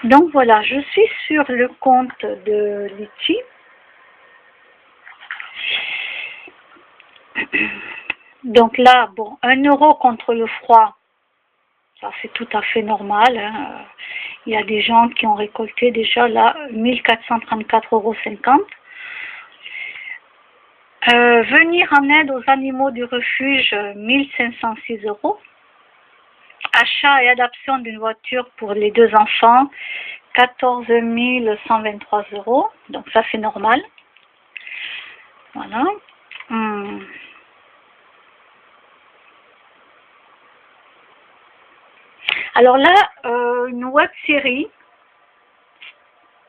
Donc voilà, je suis sur le compte de Litchi. Donc là, bon, 1 € contre le froid, ça c'est tout à fait normal. Hein. Il y a des gens qui ont récolté déjà là 1434,50 €. Venir en aide aux animaux du refuge, 1506 €. Achat et adoption d'une voiture pour les 2 enfants, 14 123 €. Donc ça c'est normal. Voilà. Alors là, une web série,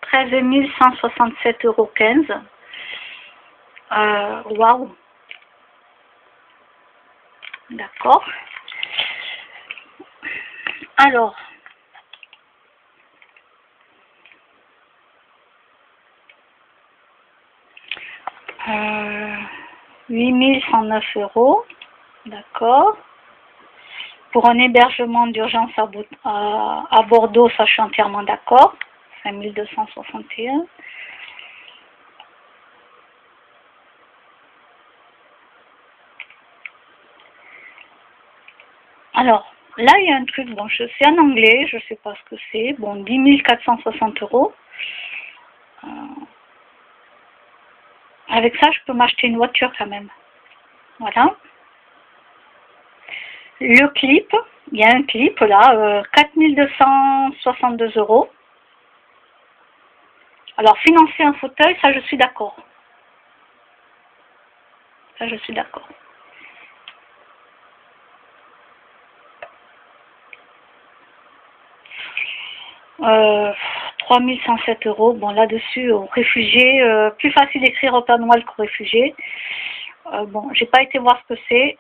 13 167,15 €. Waouh. D'accord. Alors, euh, 8109 €. D'accord. Pour un hébergement d'urgence à Bordeaux, ça je suis entièrement d'accord. 5261. Alors, là il y a un truc, bon, c'est en anglais, je sais pas ce que c'est. Bon, 10 460 €. Avec ça, je peux m'acheter une voiture quand même. Voilà. Le clip, il y a un clip là, 4262 €. Alors, financer un fauteuil, ça je suis d'accord. Ça je suis d'accord. 3107 €. Bon, là-dessus, aux réfugiés, plus facile d'écrire au Père Noël qu'aux réfugiés. Bon, j'ai pas été voir ce que c'est.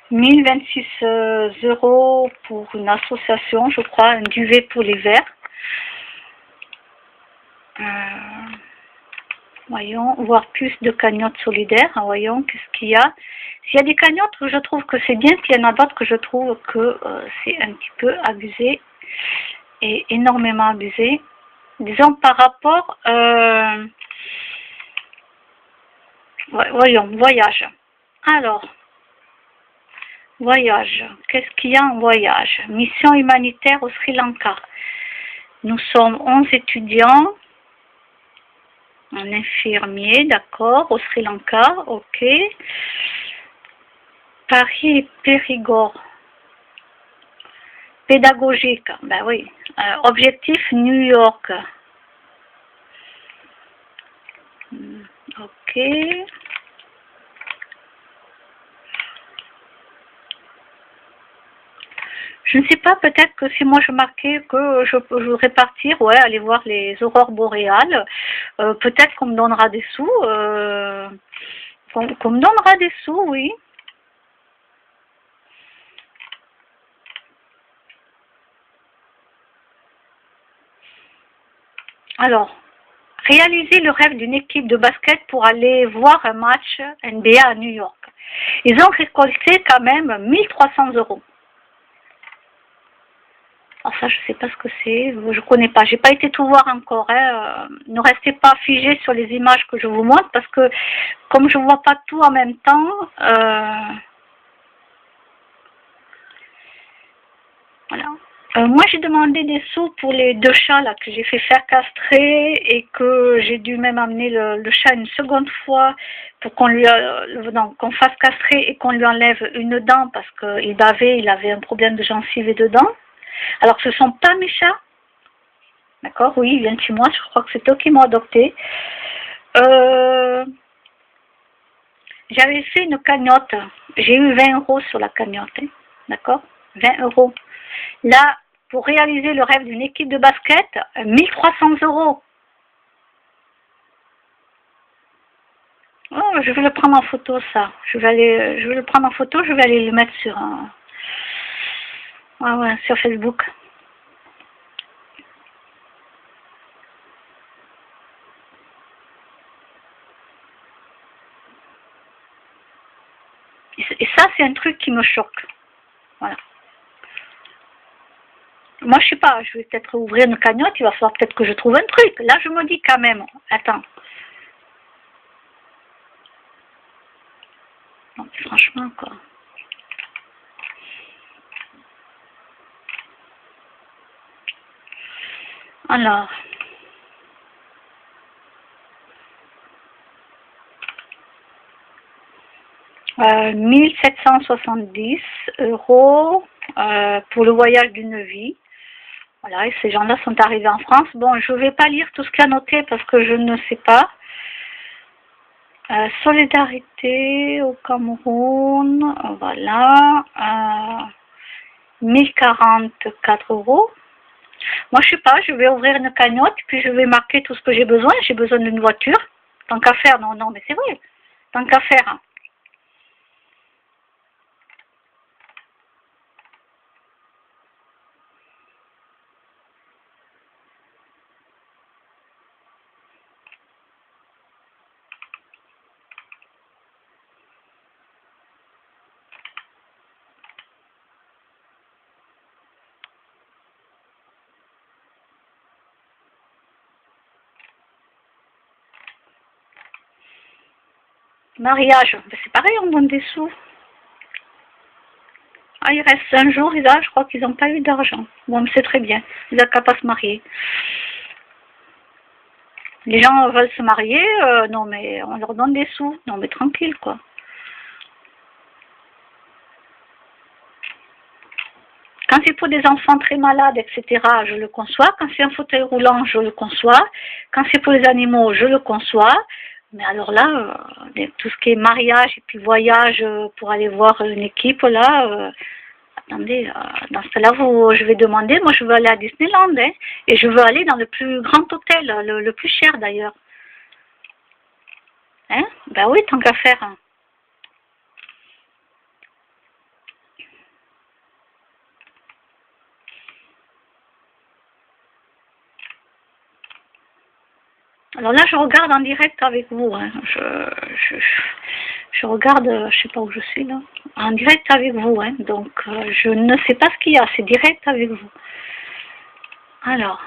« 1026 € pour une association, je crois, un duvet pour les verts. Voyons, voir plus de cagnottes solidaires. Voyons, qu'est-ce qu'il y a. S'il y a des cagnottes, je trouve que c'est bien. S'il y en a d'autres que je trouve que c'est un petit peu abusé. Et énormément abusé. Disons par rapport... voyons, voyage. Alors, voyage. Qu'est-ce qu'il y a en voyage? Mission humanitaire au Sri Lanka. Nous sommes 11 étudiants. Un infirmier, d'accord, au Sri Lanka, ok. Paris et Périgord. Pédagogique, ben oui. Objectif New York. Ok. Je ne sais pas, peut-être que si moi je marquais que je voudrais partir, ouais, aller voir les aurores boréales, peut-être qu'on me donnera des sous, qu'on me donnera des sous, oui. Alors, réaliser le rêve d'une équipe de basket pour aller voir un match NBA à New York. Ils ont récolté quand même 1300 €. Alors ça, je sais pas ce que c'est, je connais pas, j'ai pas été tout voir encore. Hein. Ne restez pas figés sur les images que je vous montre parce que comme je vois pas tout en même temps, voilà. Moi, j'ai demandé des sous pour les 2 chats là que j'ai fait faire castrer et que j'ai dû même amener le chat une seconde fois pour qu'on lui qu'on fasse castrer et qu'on lui enlève une dent parce qu'il bavait, il avait un problème de gencive et de dents. Alors, ce ne sont pas mes chats. D'accord, oui, ils viennent chez moi. Je crois que c'est eux qui m'ont adopté. J'avais fait une cagnotte. J'ai eu 20 € sur la cagnotte. Hein, d'accord, 20 €. Là, pour réaliser le rêve d'une équipe de basket, 1300 €. Oh, je vais le prendre en photo, ça. Je vais le prendre en photo. Je vais aller le mettre sur sur Facebook. Et ça, c'est un truc qui me choque. Voilà. Moi, je sais pas, je vais peut-être ouvrir une cagnotte, il va falloir peut-être que je trouve un truc. Là, je me dis quand même, attends. Non, mais franchement, quoi. Alors. 1770 € pour le voyage d'une vie. Voilà, et ces gens-là sont arrivés en France. Bon, je ne vais pas lire tout ce qu'il y a noté parce que je ne sais pas. Solidarité au Cameroun, voilà. 1044 €. Moi, je sais pas, je vais ouvrir une cagnotte, puis je vais marquer tout ce que j'ai besoin. J'ai besoin d'une voiture. Tant qu'à faire, non, non, mais c'est vrai. Tant qu'à faire. Hein. Mariage, c'est pareil, on donne des sous. Ah, il reste un jour, et là, je crois qu'ils n'ont pas eu d'argent. Bon, mais c'est très bien. Ils n'ont qu'à pas se marier. Les gens veulent se marier, non, mais on leur donne des sous. Non, mais tranquille, quoi. Quand c'est pour des enfants très malades, etc., je le conçois. Quand c'est un fauteuil roulant, je le conçois. Quand c'est pour les animaux, je le conçois. Mais alors là, tout ce qui est mariage et puis voyage pour aller voir une équipe, là, attendez, dans ce cas-là, je vais demander, moi je veux aller à Disneyland, hein, et je veux aller dans le plus grand hôtel, le plus cher d'ailleurs. Hein? Ben oui, tant qu'à faire. Hein. Alors là, je regarde en direct avec vous. Hein. Je regarde, je sais pas où je suis là, en direct avec vous. Hein. Donc, je ne sais pas ce qu'il y a, c'est direct avec vous. Alors.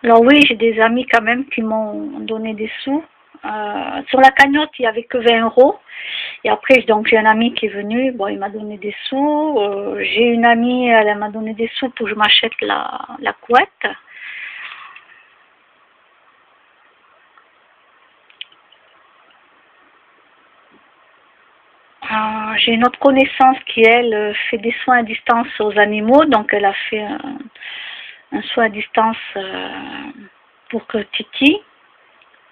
Alors oui, j'ai des amis quand même qui m'ont donné des sous. Sur la cagnotte, il n'y avait que 20 €. Et après, donc j'ai un ami qui est venu, bon, il m'a donné des sous. J'ai une amie, elle m'a donné des sous pour que je m'achète la couette. J'ai une autre connaissance qui, elle, fait des soins à distance aux animaux. Donc elle a fait un soin à distance pour que Titi,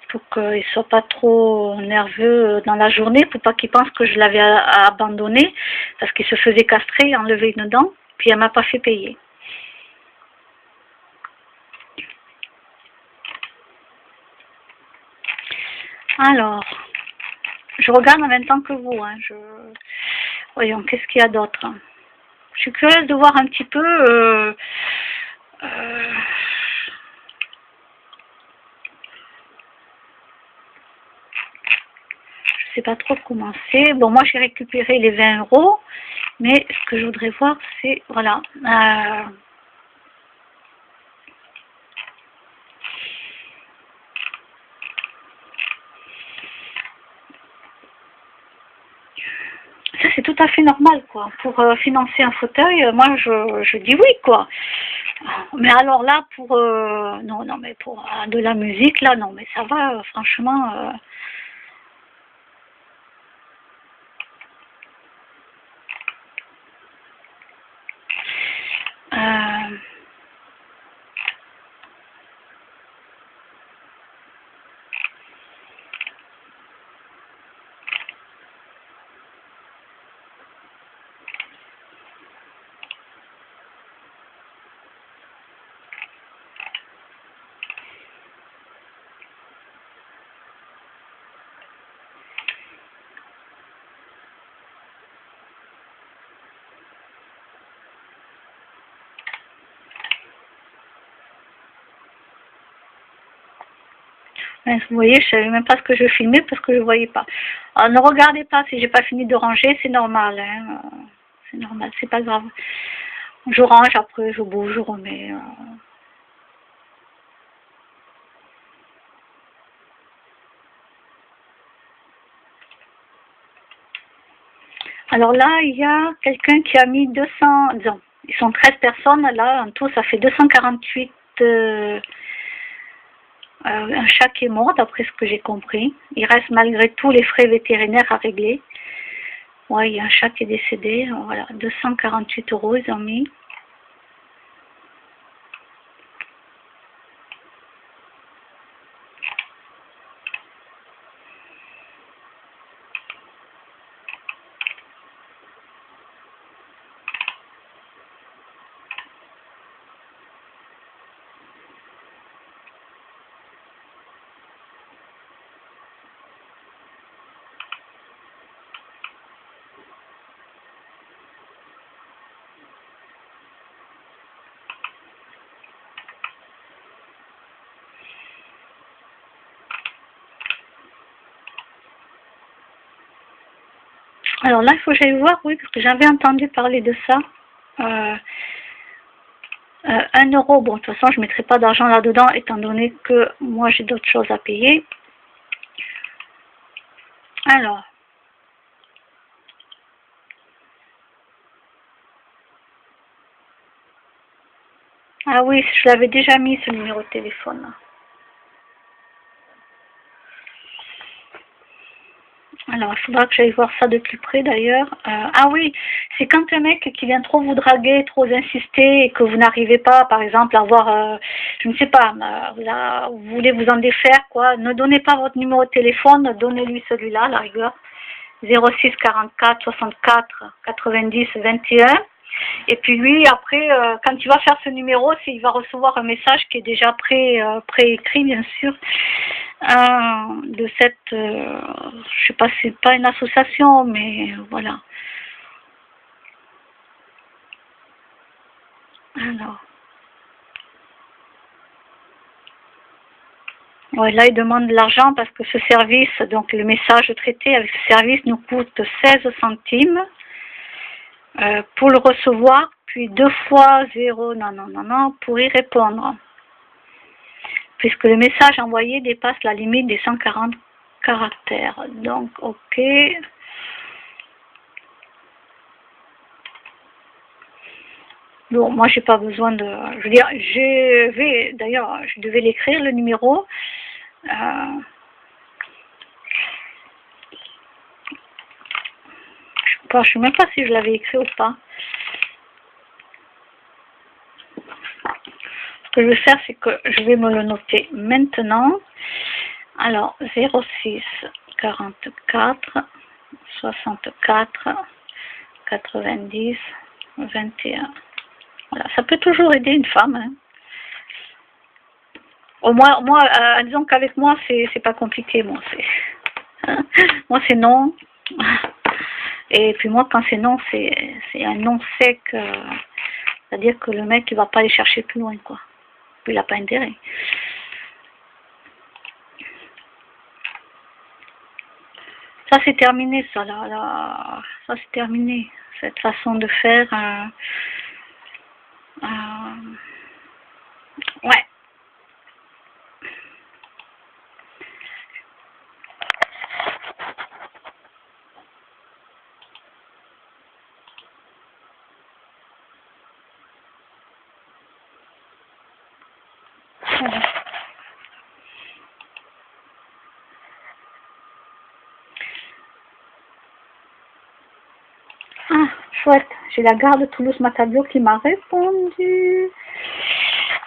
pour qu'il ne soit pas trop nerveux dans la journée, pour pas qu'il pense que je l'avais abandonné, parce qu'il se faisait castrer, enlever une dent, puis elle m'a pas fait payer. Alors, je regarde en même temps que vous. Hein, voyons, qu'est-ce qu'il y a d'autre? Je suis curieuse de voir un petit peu... je sais pas trop comment c'est. Bon, moi, j'ai récupéré les 20 €, mais ce que je voudrais voir, c'est... Voilà. Ça, c'est tout à fait normal, quoi. Pour financer un fauteuil, moi, je dis oui, quoi. Mais alors là, pour... non, non, mais pour de la musique, là, non, mais ça va, franchement... Vous voyez, je savais même pas ce que je filmais parce que je ne voyais pas. Alors, ne regardez pas si j'ai pas fini de ranger, c'est normal. Hein. C'est normal, c'est pas grave. Je range, après je bouge, je remets. Alors là, il y a quelqu'un qui a mis 200, disons, ils sont 13 personnes, là, en tout, ça fait 248, un chat qui est mort, d'après ce que j'ai compris. Il reste malgré tout les frais vétérinaires à régler. Ouais, il y a un chat qui est décédé, voilà, 248 € ils ont mis. Alors là, il faut que j'aille voir, oui, parce que j'avais entendu parler de ça. 1 euro, bon, de toute façon, je ne mettrai pas d'argent là-dedans, étant donné que moi, j'ai d'autres choses à payer. Alors. Ah oui, je l'avais déjà mis, ce numéro de téléphone. Alors, il faudra que j'aille voir ça de plus près d'ailleurs. Ah oui, c'est quand un mec qui vient trop vous draguer, trop insister et que vous n'arrivez pas, par exemple, à avoir, je ne sais pas, vous voulez vous en défaire, quoi. Ne donnez pas votre numéro de téléphone, donnez-lui celui-là, à la rigueur. 06 44 64 90 21. Et puis lui, après, quand il va faire ce numéro, il va recevoir un message qui est déjà préécrit, bien sûr, de cette, je sais pas, c'est pas une association, mais voilà. Alors, ouais, là, il demande de l'argent parce que ce service, donc le message traité avec ce service nous coûte 16 centimes pour le recevoir, puis 2 fois 0, non, pour y répondre. Puisque le message envoyé dépasse la limite des 140 caractères. Donc, ok. Bon, moi, j'ai pas besoin de... Je veux dire, d'ailleurs, je devais l'écrire, le numéro. Je ne sais même pas si je l'avais écrit ou pas. Ce que je vais faire, c'est que je vais me le noter maintenant. Alors, 06 44 64 90 21. Voilà, ça peut toujours aider une femme. Hein. Au moins, moi, disons qu'avec moi, c'est pas compliqué. Moi, moi, c'est non. Et puis moi, quand c'est non, c'est un non sec. C'est-à-dire que le mec, il va pas aller chercher plus loin, quoi. Puis il n'a pas intérêt. Ça, c'est terminé, ça, là. Ça, c'est terminé. Cette façon de faire. Ouais. Voilà. Ah, chouette. J'ai la gare de Toulouse-Matabiau qui m'a répondu.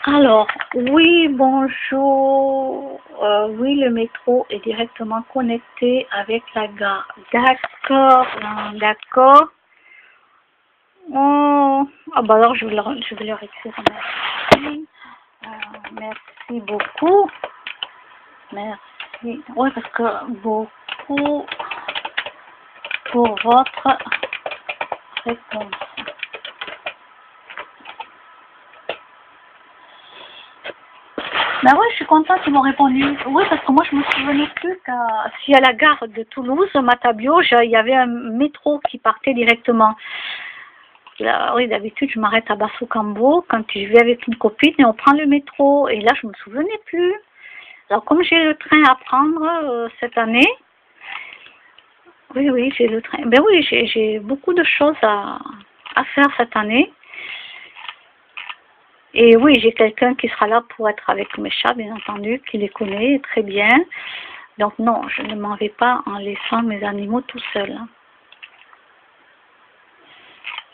Alors, oui, bonjour. Oui, le métro est directement connecté avec la gare. D'accord, d'accord. Oh, ah bah alors je vais leur écrire. Merci. Merci beaucoup. Merci. Oui, parce que beaucoup pour votre réponse. Ben oui, je suis contente qu'ils m'ont répondu. Oui, parce que moi, je me souvenais plus si à la gare de Toulouse, Matabio, il y avait un métro qui partait directement. Là, oui, d'habitude, je m'arrête à Basso-Cambo quand je vais avec une copine et on prend le métro. Et là, je me souvenais plus. Alors, comme j'ai le train à prendre cette année, oui, j'ai le train. Ben oui, j'ai beaucoup de choses à faire cette année. Et oui, j'ai quelqu'un qui sera là pour être avec mes chats, bien entendu, qui les connaît très bien. Donc non, je ne m'en vais pas en laissant mes animaux tout seuls.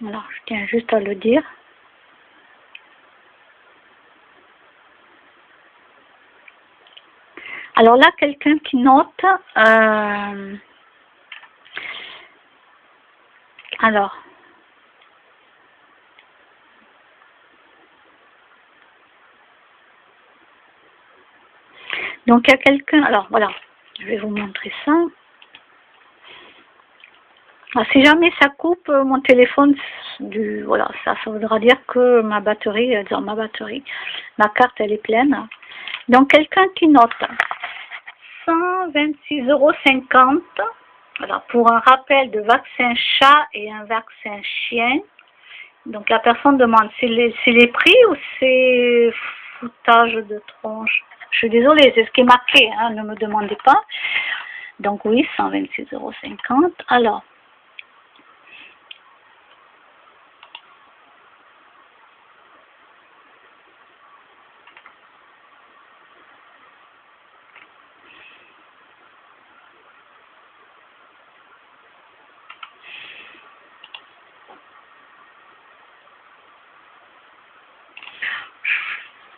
Voilà, je tiens juste à le dire. Alors là, quelqu'un qui note... alors... Donc il y a quelqu'un... Alors voilà, je vais vous montrer ça. Alors, si jamais ça coupe mon téléphone, voilà, ça voudra dire que ma batterie, ma carte elle est pleine. Donc quelqu'un qui note 126,50 €, voilà, pour un rappel de vaccin chat et un vaccin chien. Donc la personne demande c'est les prix ou c'est foutage de tronche. Je suis désolée, c'est ce qui est marqué, hein, ne me demandez pas. Donc oui, 126,50 €. Alors,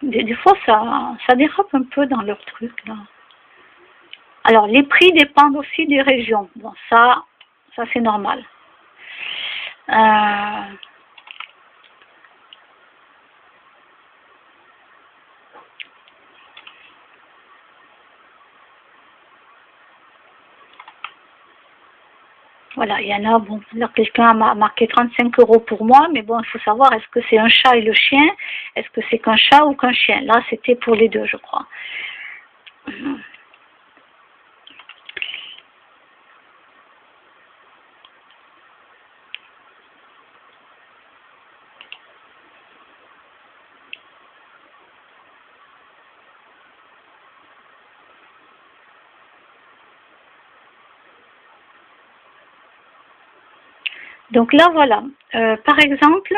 des fois, ça dérape un peu dans leur truc, là. Alors, les prix dépendent aussi des régions. Bon, ça c'est normal. Voilà, il y en a, bon, là, quelqu'un a marqué 35 € pour moi, mais bon, il faut savoir, est-ce que c'est un chat et le chien? Est-ce que c'est qu'un chat ou qu'un chien? Là, c'était pour les deux, je crois. Donc là, voilà. Par exemple,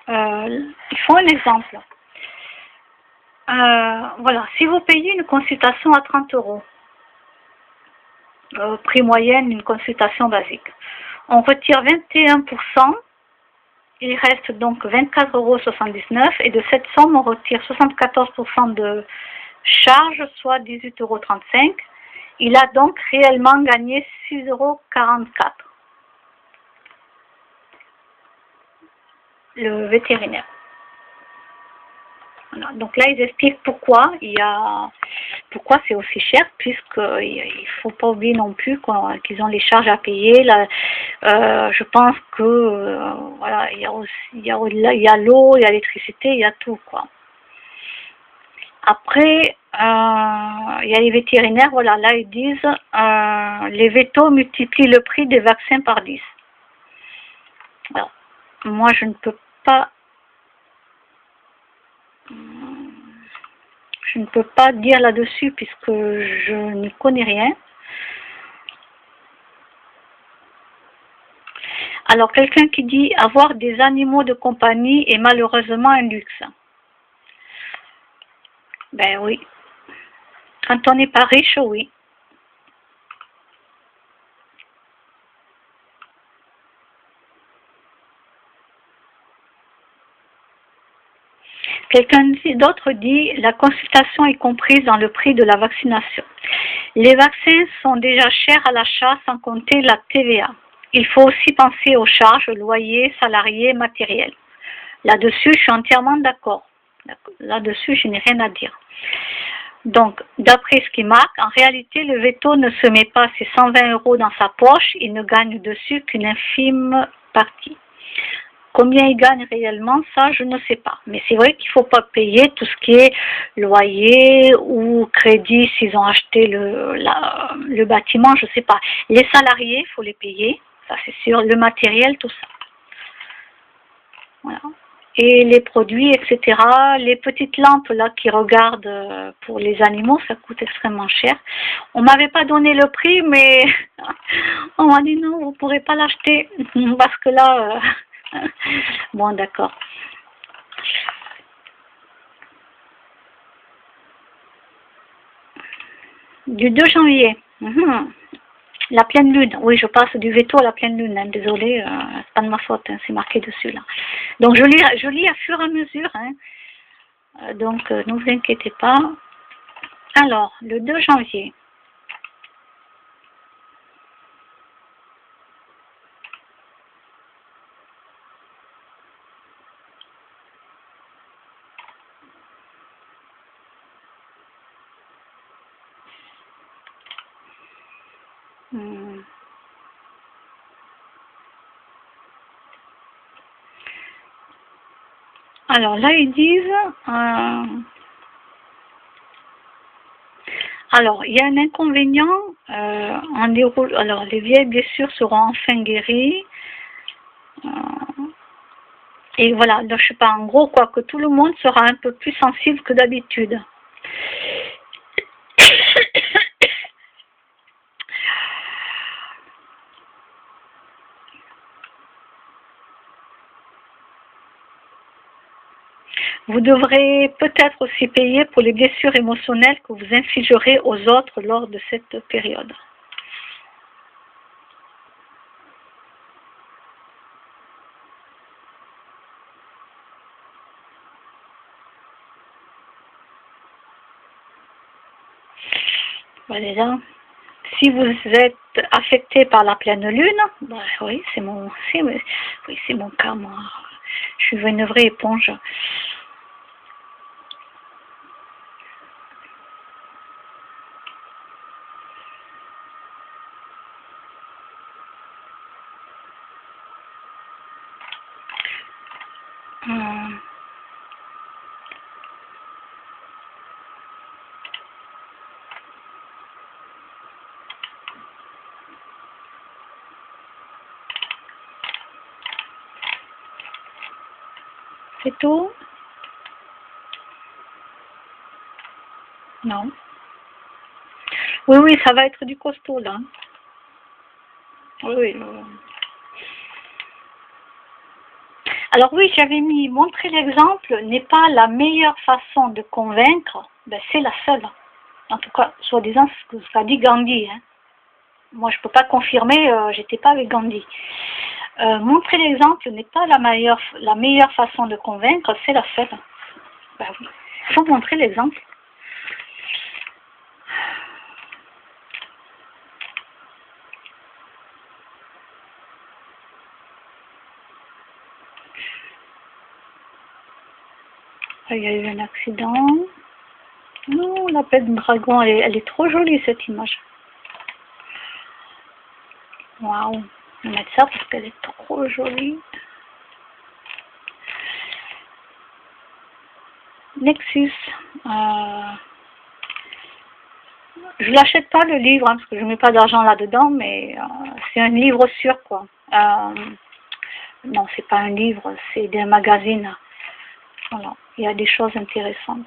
il faut un exemple. Voilà, si vous payez une consultation à 30 €, prix moyenne, une consultation basique, on retire 21%, il reste donc 24,79 € et de cette somme, on retire 74% de charge, soit 18,35 €. Il a donc réellement gagné 6,44 €. Le vétérinaire. Voilà. Donc là, ils expliquent pourquoi c'est aussi cher, puisqu'il ne faut pas oublier non plus qu'ils ont les charges à payer. Là, je pense que voilà, il y a l'eau, il y a l'électricité, il y a tout, quoi. Après, il y a les vétérinaires, voilà, là ils disent les vétos multiplient le prix des vaccins par 10. Alors, moi je ne peux pas dire là-dessus puisque je n'y connais rien. Alors, quelqu'un qui dit avoir des animaux de compagnie est malheureusement un luxe. Ben oui. Quand on n'est pas riche, oui. Quelqu'un d'autre dit la consultation est comprise dans le prix de la vaccination. Les vaccins sont déjà chers à l'achat sans compter la TVA. Il faut aussi penser aux charges, loyer, salariés, matériel. Là-dessus, je suis entièrement d'accord. Là-dessus, je n'ai rien à dire. Donc, d'après ce qui marque, en réalité, le veto ne se met pas ses 120 € dans sa poche, il ne gagne dessus qu'une infime partie. combien ils gagnent réellement, ça je ne sais pas. Mais c'est vrai qu'il ne faut pas payer tout ce qui est loyer ou crédit s'ils ont acheté le bâtiment, je ne sais pas. Les salariés, il faut les payer, ça c'est sûr, le matériel, tout ça. Voilà. Et les produits, etc. Les petites lampes là qui regardent pour les animaux, ça coûte extrêmement cher. On m'avait pas donné le prix, mais on m'a dit non, vous pourrez pas l'acheter parce que là, bon d'accord. Du 2 janvier. La pleine lune, oui, je passe du veto à la pleine lune, hein. Désolée, c'est pas de ma faute, hein, c'est marqué dessus là. Donc je lis à fur et à mesure, hein. Donc ne vous inquiétez pas. Alors, le 2 janvier. Alors là, ils disent... alors, il y a un inconvénient. Alors, les vieilles blessures seront enfin guéries. Et voilà, donc, je sais pas, en gros, quoi, que tout le monde sera un peu plus sensible que d'habitude. Vous devrez peut-être aussi payer pour les blessures émotionnelles que vous infligerez aux autres lors de cette période. Voilà. Si vous êtes affecté par la pleine lune, bah oui, c'est mon cas, moi. Je suis une vraie éponge. C'est tout? Non. Oui, oui, ça va être du costaud, là. Oui, oui. Alors oui, j'avais mis montrer l'exemple n'est pas la meilleure façon de convaincre, ben, c'est la seule. En tout cas, soi-disant, ce qu'a dit Gandhi. Hein. Moi, je ne peux pas confirmer, j'étais pas avec Gandhi. Montrer l'exemple n'est pas la meilleure façon de convaincre, c'est la seule. Ben oui, il faut montrer l'exemple. Il y a eu un accident. Non, la paix de dragon, elle est trop jolie cette image. Waouh, je vais mettre ça parce qu'elle est trop jolie. Nexus. Je l'achète pas le livre hein, parce que je mets pas d'argent là-dedans, mais c'est un livre sûr quoi. Non, c'est pas un livre, c'est des magazines. Voilà, il y a des choses intéressantes.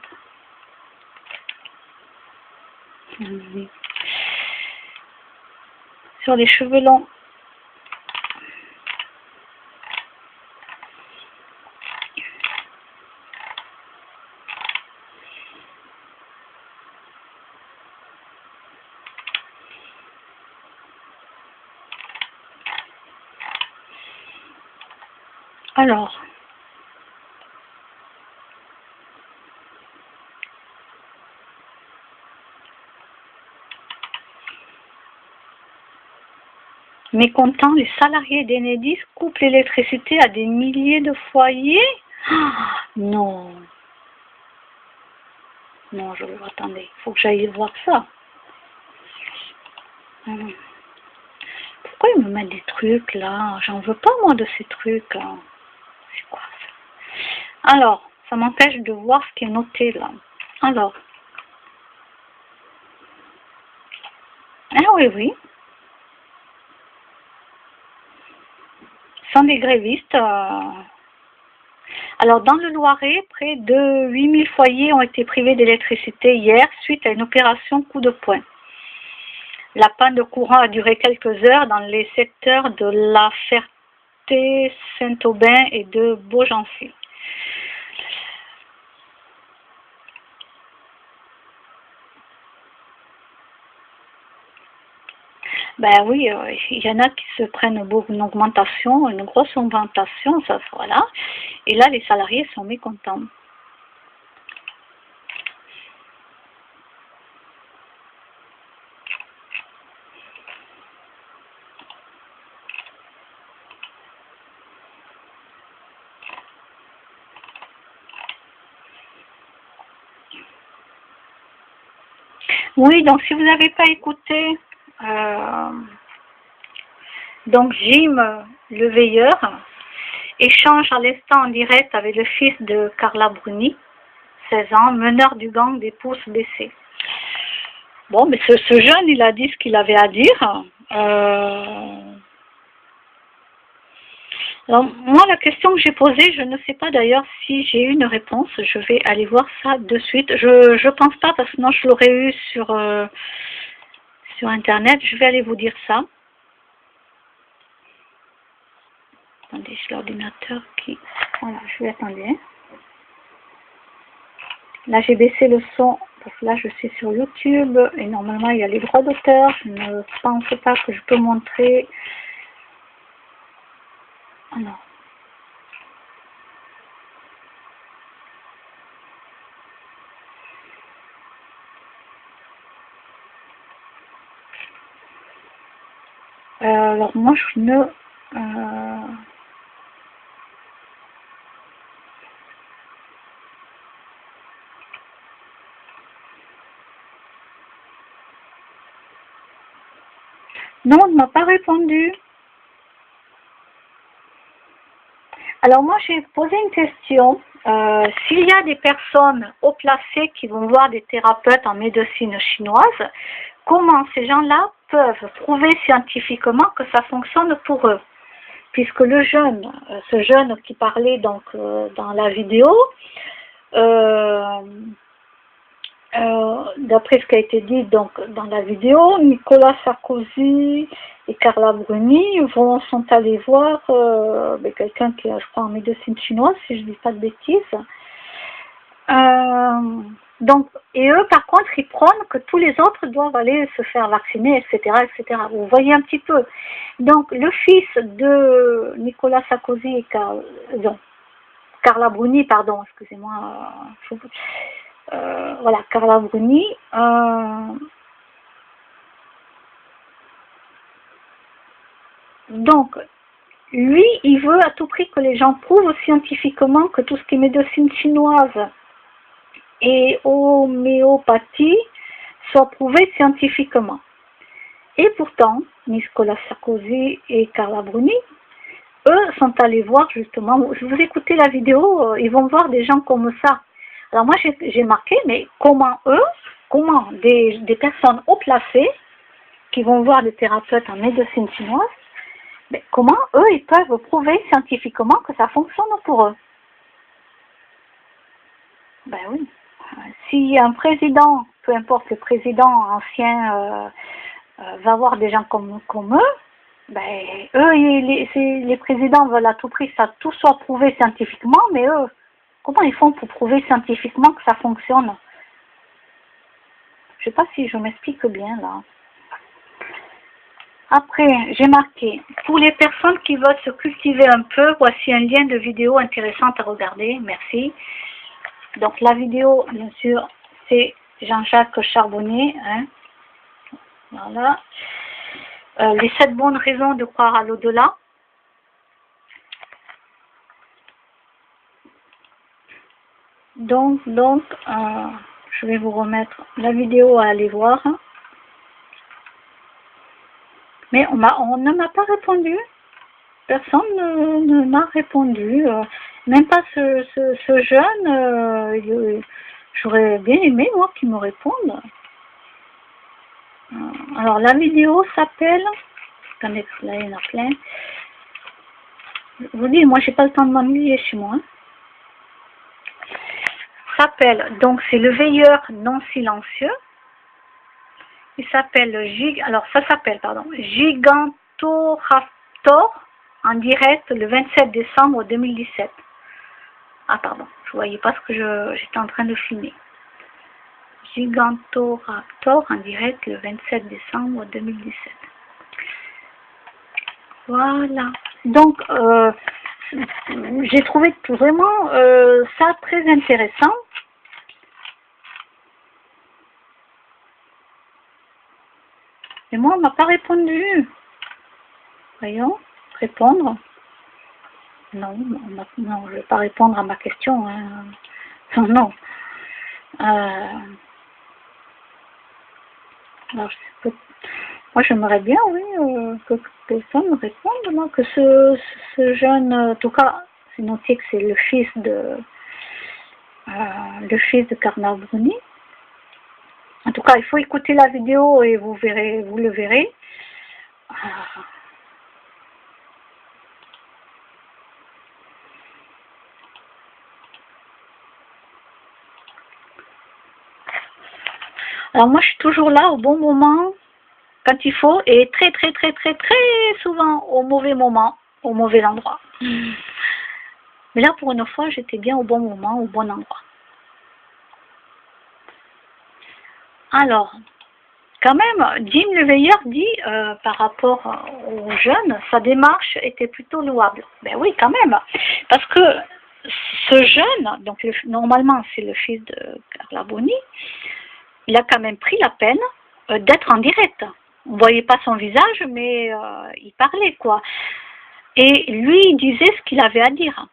Sur les cheveux longs. Alors, mécontents, les salariés d'Enedis coupent l'électricité à des milliers de foyers. Non. Non, attendez, il faut que j'aille voir ça. Pourquoi ils me mettent des trucs là? J'en veux pas moi de ces trucs. Hein. Alors, ça m'empêche de voir ce qui est noté là. Alors. Ah oui, oui. Ce sont des grévistes. Alors, dans le Loiret, près de 8000 foyers ont été privés d'électricité hier suite à une opération coup de poing. La panne de courant a duré quelques heures dans les secteurs de La Ferté, Saint-Aubin et de Beaugency. Ben oui, il y en a qui se prennent beaucoup une augmentation, une grosse augmentation, ça voilà. Et là, les salariés sont mécontents. Oui, donc si vous n'avez pas écouté, donc Jim, le veilleur, échange à l'instant en direct avec le fils de Carla Bruni, 16 ans, meneur du gang des pouces baissés. Bon, mais ce jeune, il a dit ce qu'il avait à dire. Alors, moi, la question que j'ai posée, je ne sais pas d'ailleurs si j'ai eu une réponse. Je vais aller voir ça de suite. Je pense pas parce que sinon je l'aurais eu sur Internet. Je vais aller vous dire ça. Attendez, c'est l'ordinateur qui... Voilà, je vais attendre. Là, j'ai baissé le son parce que là, je suis sur YouTube et normalement, il y a les droits d'auteur. Je ne pense pas que je peux montrer... Ah non. Alors, moi, je ne... Non, on ne m'a pas répondu. Alors moi, j'ai posé une question. S'il y a des personnes haut placées qui vont voir des thérapeutes en médecine chinoise, comment ces gens-là peuvent prouver scientifiquement que ça fonctionne pour eux? Puisque le jeune, ce jeune qui parlait donc dans la vidéo, d'après ce qui a été dit donc dans la vidéo, Nicolas Sarkozy et Carla Bruni sont allés voir quelqu'un qui est, je crois, en médecine chinoise, si je ne dis pas de bêtises. Donc, et eux, par contre, ils prônent que tous les autres doivent aller se faire vacciner, etc., etc. Vous voyez un petit peu. Donc, le fils de Nicolas Sarkozy et Carla Bruni, pardon, excusez-moi, voilà, Carla Bruni, donc, lui, il veut à tout prix que les gens prouvent scientifiquement que tout ce qui est médecine chinoise et homéopathie soit prouvé scientifiquement. Et pourtant, Nicolas Sarkozy et Carla Bruni, eux, sont allés voir justement, je vous écoutez la vidéo, ils vont voir des gens comme ça. Alors moi, j'ai marqué, mais comment des personnes haut placées qui vont voir des thérapeutes en médecine chinoise, mais comment eux, ils peuvent prouver scientifiquement que ça fonctionne pour eux? Ben oui. Si un président, peu importe le président ancien, va voir des gens comme eux, ben eux, les présidents veulent à tout prix que ça tout soit prouvé scientifiquement, mais eux, comment ils font pour prouver scientifiquement que ça fonctionne? Je ne sais pas si je m'explique bien là. Après, j'ai marqué, pour les personnes qui veulent se cultiver un peu, voici un lien de vidéo intéressante à regarder, merci. Donc la vidéo, bien sûr, c'est Jean-Jacques Charbonnier. Hein. Voilà. Les 7 bonnes raisons de croire à l'au-delà. Donc, je vais vous remettre la vidéo à aller voir. Mais on ne m'a pas répondu. Personne ne m'a répondu. Même pas ce jeune, j'aurais bien aimé, moi, qu'il me réponde. Alors, la vidéo s'appelle... Attendez, là, il y en a plein. Je vous dis, moi, j'ai pas le temps de m'ennuyer chez moi. Hein. S'appelle, donc, c'est le veilleur non silencieux. Il s'appelle, alors, ça s'appelle, pardon, Gigantoraptor, en direct le 27 décembre 2017. Ah, pardon, je voyais pas ce que j'étais en train de filmer. Gigantoraptor en direct le 27 décembre 2017. Voilà. Donc, j'ai trouvé vraiment ça très intéressant. Et moi, on m'a pas répondu. Voyons, répondre. Non, non, je vais pas répondre à ma question. Hein. Non. Alors, moi, j'aimerais bien, oui, que quelqu'un me réponde, moi, que ce jeune, en tout cas, c'est noté que c'est le fils de Carla Bruni. En tout cas, il faut écouter la vidéo et vous le verrez. Alors moi, je suis toujours là au bon moment, quand il faut, et très souvent au mauvais moment, au mauvais endroit. Mais là, pour une fois, j'étais bien au bon moment, au bon endroit. Alors, quand même, Jim le veilleur dit, par rapport aux jeunes, sa démarche était plutôt louable. Ben oui, quand même, parce que ce jeune, donc normalement c'est le fils de Carla Bruni, il a quand même pris la peine d'être en direct. On ne voyait pas son visage, mais il parlait, quoi. Et lui, il disait ce qu'il avait à dire.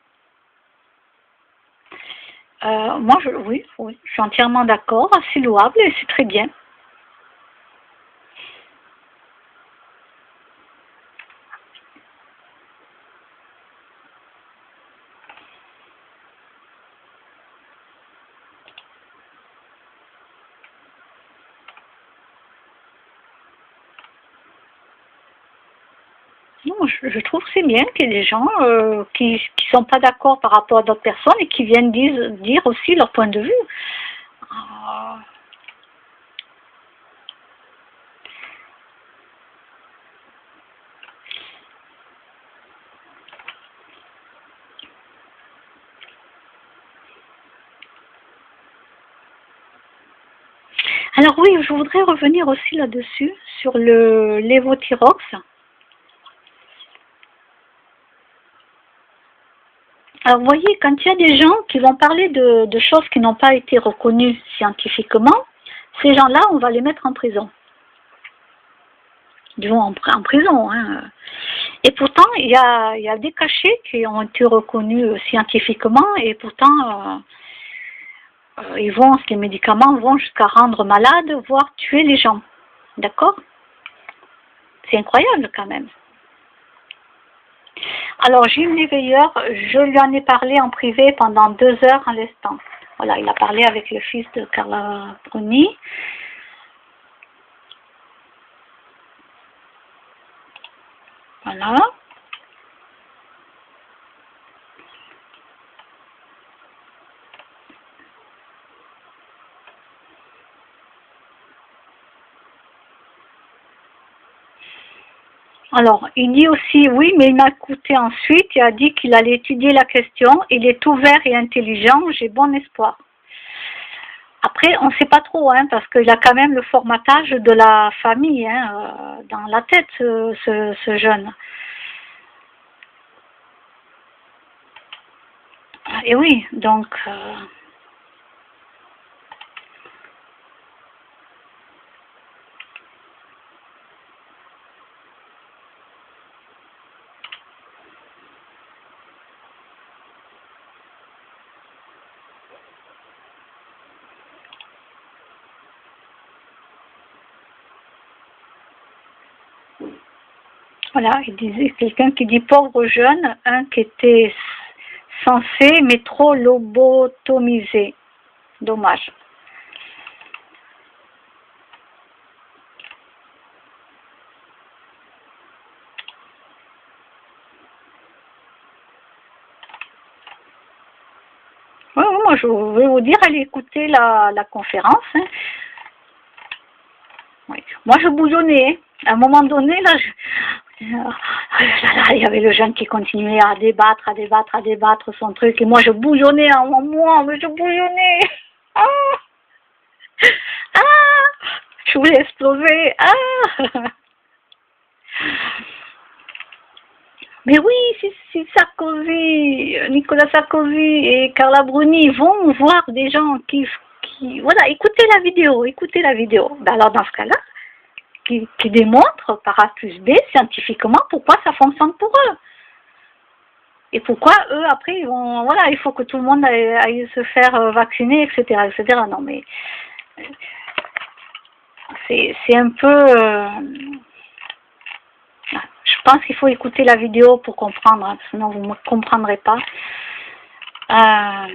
Moi, oui, je suis entièrement d'accord, c'est louable et c'est très bien. Non, je trouve que c'est bien qu'il y ait des gens qui sont pas d'accord par rapport à d'autres personnes et qui viennent dire aussi leur point de vue. Alors oui, je voudrais revenir aussi là-dessus, sur le lévothyrox. Alors, vous voyez, quand il y a des gens qui vont parler de choses qui n'ont pas été reconnues scientifiquement, ces gens-là, on va les mettre en prison. Disons en prison. Hein. Et pourtant, il y a des cachets qui ont été reconnus scientifiquement et pourtant, les médicaments vont jusqu'à rendre malade, voire tuer les gens. D'accord? C'est incroyable quand même. Alors, Jim l'éveilleur, je lui en ai parlé en privé pendant 2 heures en l'instant. Voilà, il a parlé avec le fils de Carla Bruni. Voilà. Alors, il dit aussi, oui, mais il m'a écouté ensuite et a dit qu'il allait étudier la question. Il est ouvert et intelligent, j'ai bon espoir. Après, on ne sait pas trop, hein, parce qu'il a quand même le formatage de la famille hein, dans la tête, ce jeune. Et oui, donc... Voilà, il disait quelqu'un qui dit pauvre jeune, un qui était sensé, mais trop lobotomisé. Dommage. Ouais, ouais, moi, je vais vous dire, allez écouter la conférence. Hein. Oui. Moi, je bouillonnais. À un moment donné, là, il y avait le jeune qui continuait à débattre son truc. Et moi, je bouillonnais en moi, mais je bouillonnais. Ah, ah, je voulais exploser. Ah. Mais oui, c'est Sarkozy, Nicolas Sarkozy et Carla Bruni vont voir des gens qui voilà, écoutez la vidéo. Ben alors dans ce cas-là, qui démontrent par A plus B scientifiquement pourquoi ça fonctionne pour eux. Et pourquoi eux, après, ils vont, voilà, il faut que tout le monde aille se faire vacciner, etc., etc. Non, mais c'est un peu... je pense qu'il faut écouter la vidéo pour comprendre, hein, sinon vous ne me comprendrez pas. Ah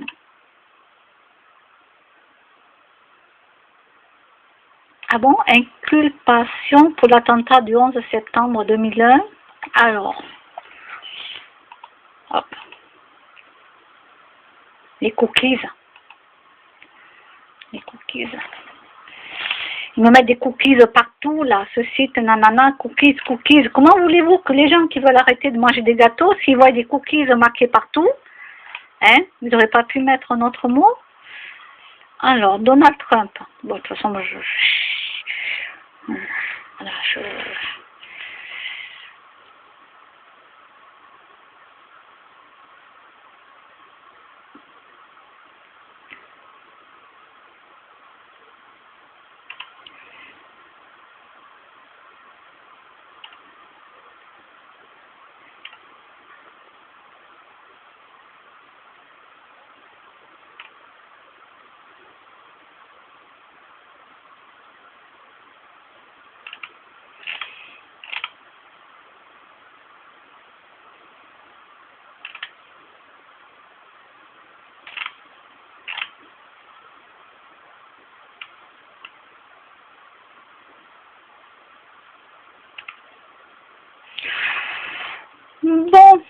bon, inculpation pour l'attentat du 11 septembre 2001. Alors, hop, les cookies. Ils me mettent des cookies partout, là, ce site, nanana, cookies. Comment voulez-vous que les gens qui veulent arrêter de manger des gâteaux, s'ils voient des cookies marqués partout, hein, vous n'aurez pas pu mettre un autre mot? Alors, Donald Trump. Bon, de toute façon, moi, voilà, bon,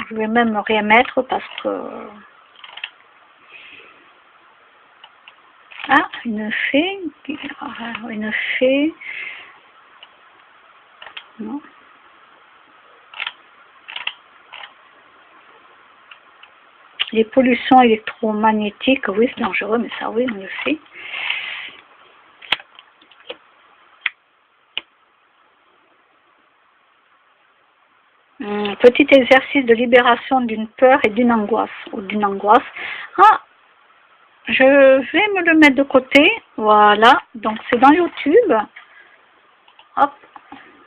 je vais même me remettre parce que... Ah, une fée. Non. Les pollutions électromagnétiques, oui, c'est dangereux, mais ça, oui, on le sait. Petit exercice de libération d'une peur et d'une angoisse. Ah, je vais me le mettre de côté. Voilà, donc c'est dans YouTube. Hop,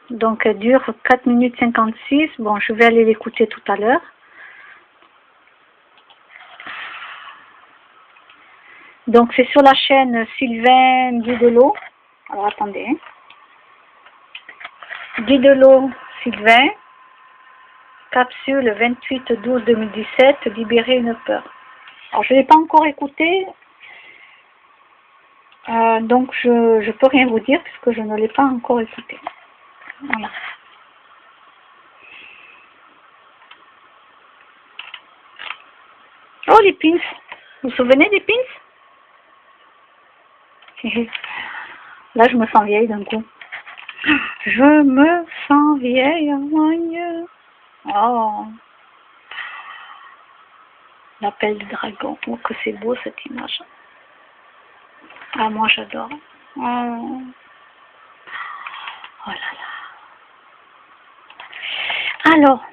donc elle dure 4 minutes 56. Bon, je vais aller l'écouter tout à l'heure. Donc c'est sur la chaîne Sylvain Guidelot. Alors attendez. Guidelot Sylvain. Capsule 28/12/2017, libérer une peur. Alors je ne l'ai pas encore écouté. Donc je ne peux rien vous dire puisque je ne l'ai pas encore écouté. Voilà. Oh les pins. Vous vous souvenez des pins? Là je me sens vieille d'un coup. Je me sens vieille. Oh. L'appel du dragon. Oh que c'est beau cette image. Ah moi j'adore. Oh. Oh là là. Alors.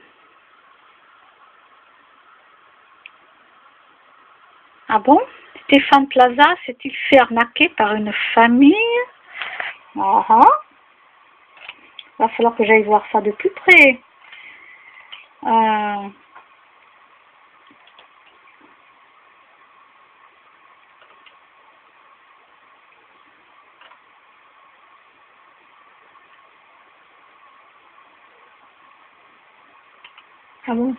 Ah bon? Stéphane Plaza s'est-il fait arnaquer par une famille? Ah ah. Il va falloir que j'aille voir ça de plus près. Ah bon?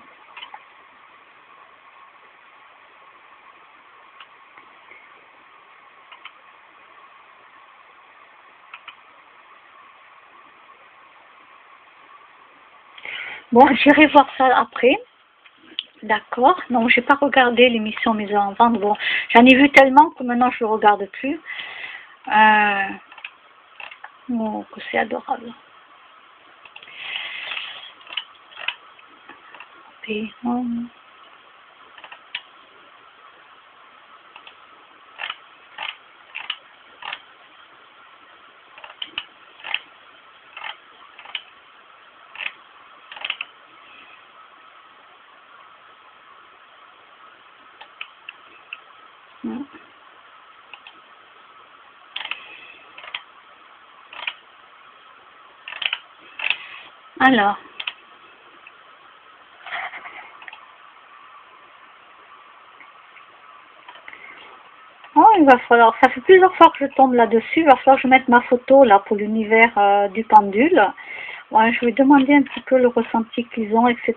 Bon, j'irai voir ça après. D'accord. Non, j'ai pas regardé l'émission Maison en vente. Bon, j'en ai vu tellement que maintenant je ne le regarde plus. Oh, que c'est adorable. Puis, alors. Oh, il va falloir, ça fait plusieurs fois que je tombe là-dessus, il va falloir que je mette ma photo là pour l'univers du pendule. Ouais, je vais demander un petit peu le ressenti qu'ils ont, etc.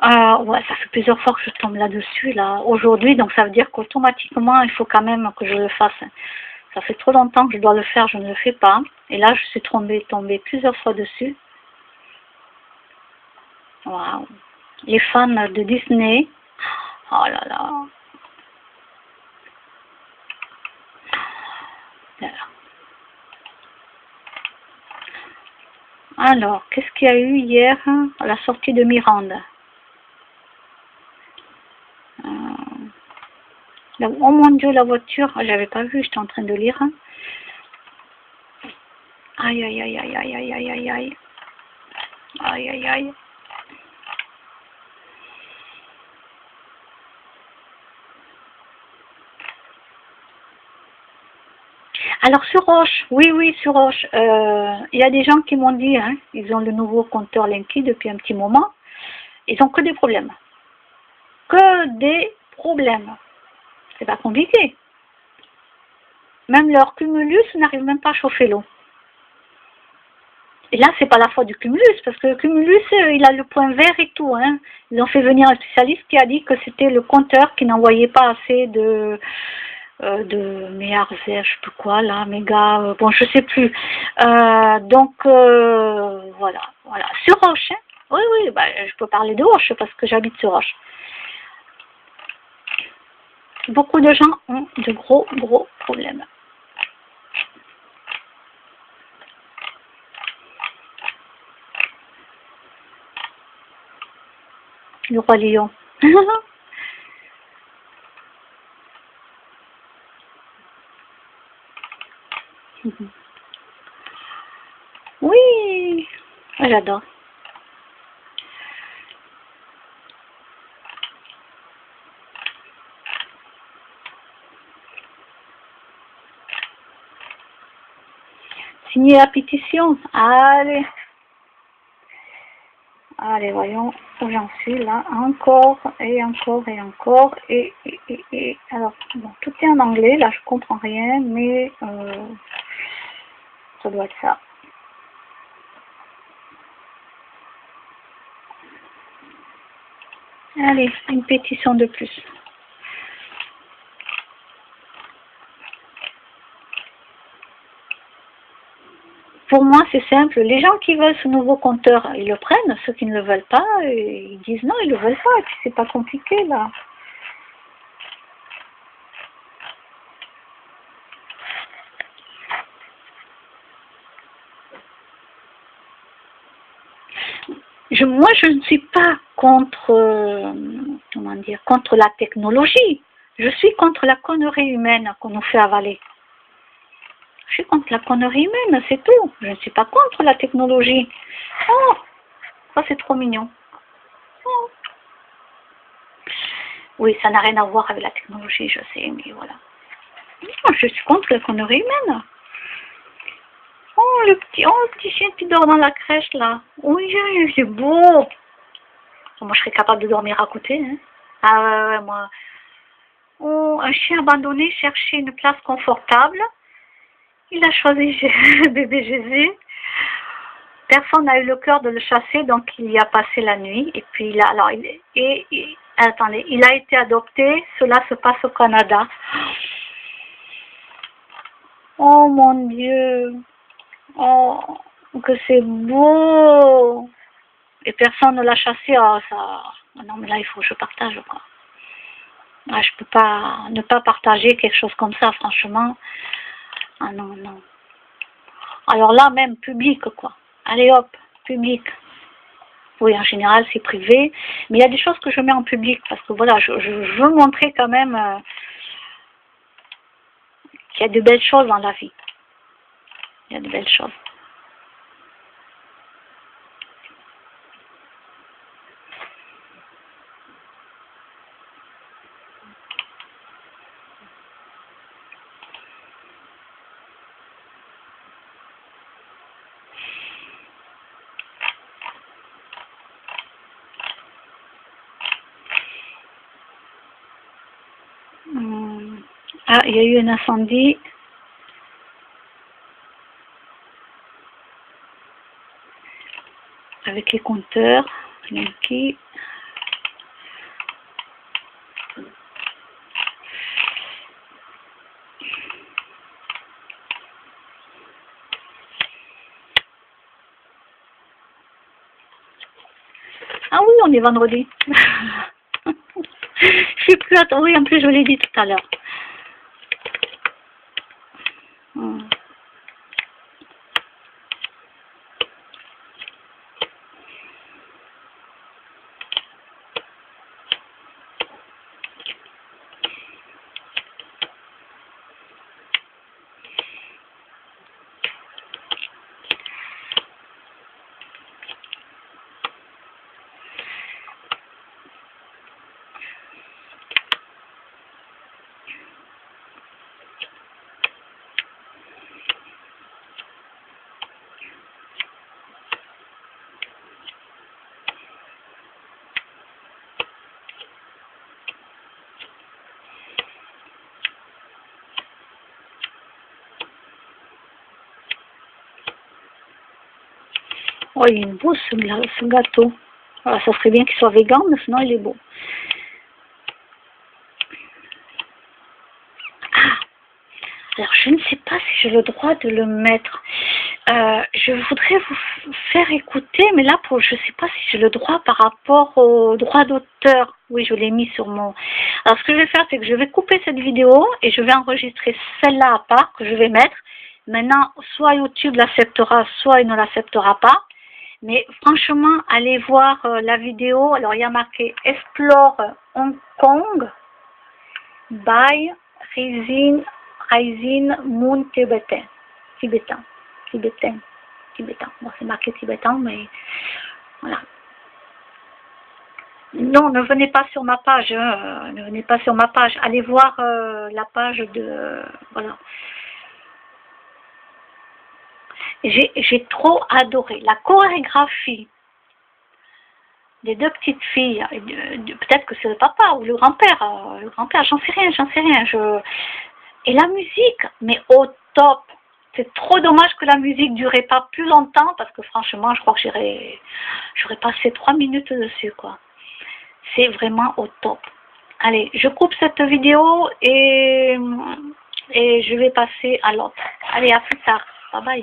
Ouais, ça fait plusieurs fois que je tombe là-dessus là aujourd'hui, donc ça veut dire qu'automatiquement il faut quand même que je le fasse. Ça fait trop longtemps que je dois le faire, je ne le fais pas. Et là, je suis tombée plusieurs fois dessus. Waouh. Les fans de Disney. Oh là là. Alors, qu'est-ce qu'il y a eu hier à la sortie de Mirande? Oh mon Dieu, la voiture, j'avais pas vu, j'étais en train de lire. Aïe, aïe, aïe, aïe, aïe, aïe, aïe, aïe, aïe. Aïe, aïe, aïe. Alors sur Roche, oui, sur Roche, il y a des gens qui m'ont dit, hein, ils ont le nouveau compteur Linky depuis un petit moment, ils ont que des problèmes. Que des problèmes. C'est pas compliqué. Même leur Cumulus n'arrive même pas à chauffer l'eau. Et là, c'est pas la faute du Cumulus, parce que le Cumulus, il a le point vert et tout. Hein. Ils ont fait venir un spécialiste qui a dit que c'était le compteur qui n'envoyait pas assez de mégahertz, je sais plus quoi, là, méga, bon, je sais plus. Donc, voilà. Sur Roche, hein. Oui, bah, je peux parler de Roche, parce que j'habite sur Roche. Beaucoup de gens ont de gros problèmes. Le roi lion. Oui, j'adore. Signer la pétition. Allez, voyons où j'en suis là. Encore. Et alors, bon, tout est en anglais. Là, je comprends rien, mais ça doit être ça. Allez, une pétition de plus. Pour moi, c'est simple. Les gens qui veulent ce nouveau compteur, ils le prennent. Ceux qui ne le veulent pas, ils disent non, ils ne le veulent pas. Et puis, c'est pas compliqué, là. Moi, je ne suis pas contre, contre la technologie. Je suis contre la connerie humaine qu'on nous fait avaler. Je suis contre la connerie humaine, c'est tout. Je ne suis pas contre la technologie. Oh, ça c'est trop mignon. Oh. Oui, ça n'a rien à voir avec la technologie, je sais, mais voilà. Non, je suis contre la connerie humaine. Oh, le petit chien qui dort dans la crèche, là. Oui, c'est beau. Moi, je serais capable de dormir à côté. Hein. Ah ouais, moi. Oh, un chien abandonné cherchait une place confortable. Il a choisi bébé Jésus. Personne n'a eu le cœur de le chasser, donc il y a passé la nuit. Et puis, attendez, il a été adopté. Cela se passe au Canada. Oh mon Dieu. Oh, que c'est beau. Et personne ne l'a chassé, ah, ça... Non, mais là, il faut que je partage, quoi. Ah, je peux pas ne pas partager quelque chose comme ça, franchement. Ah non, non. Alors là, même public, quoi. Allez hop, public. Oui, en général, c'est privé. Mais il y a des choses que je mets en public, parce que voilà, je veux montrer quand même qu'il y a de belles choses dans la vie. Il y a de belles choses. Ah, il y a eu un incendie. Avec les compteurs. Linky. Ah oui, on est vendredi. Je sais plus, attends, oui, en plus je l'ai dit tout à l'heure. Oh, il est beau ce gâteau. Alors, ça serait bien qu'il soit vegan, mais sinon il est beau. Ah, alors je ne sais pas si j'ai le droit de le mettre. Je voudrais vous faire écouter, mais là, je ne sais pas si j'ai le droit par rapport au droit d'auteur. Oui, je l'ai mis sur mon... Alors, ce que je vais faire, c'est que je vais couper cette vidéo et je vais enregistrer celle-là à part, que je vais mettre. Maintenant, soit YouTube l'acceptera, soit il ne l'acceptera pas. Mais franchement, allez voir la vidéo. Alors, il y a marqué Explore Hong Kong by Rising Moon Tibetain. Bon, c'est marqué tibétain, mais voilà. Non, ne venez pas sur ma page. Hein, ne venez pas sur ma page. Allez voir la page de... Voilà. J'ai trop adoré la chorégraphie des deux petites filles. Peut-être que c'est le papa ou le grand-père. J'en sais rien. Et la musique, mais au top. C'est trop dommage que la musique ne durait pas plus longtemps, parce que franchement, je crois que j'aurais passé 3 minutes dessus, quoi. C'est vraiment au top. Allez, je coupe cette vidéo et je vais passer à l'autre. Allez, à plus tard. Bye bye.